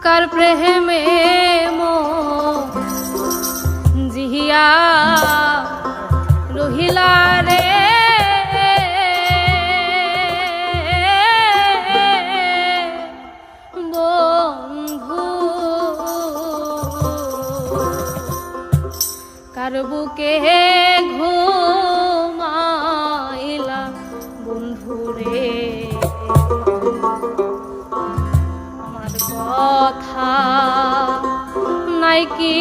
কার প্রেমে জিহিয়া রহিলা রে বন্ধু, কার বুকে ঘুমাইলা বন্ধু রে। আমার কথা নাই কি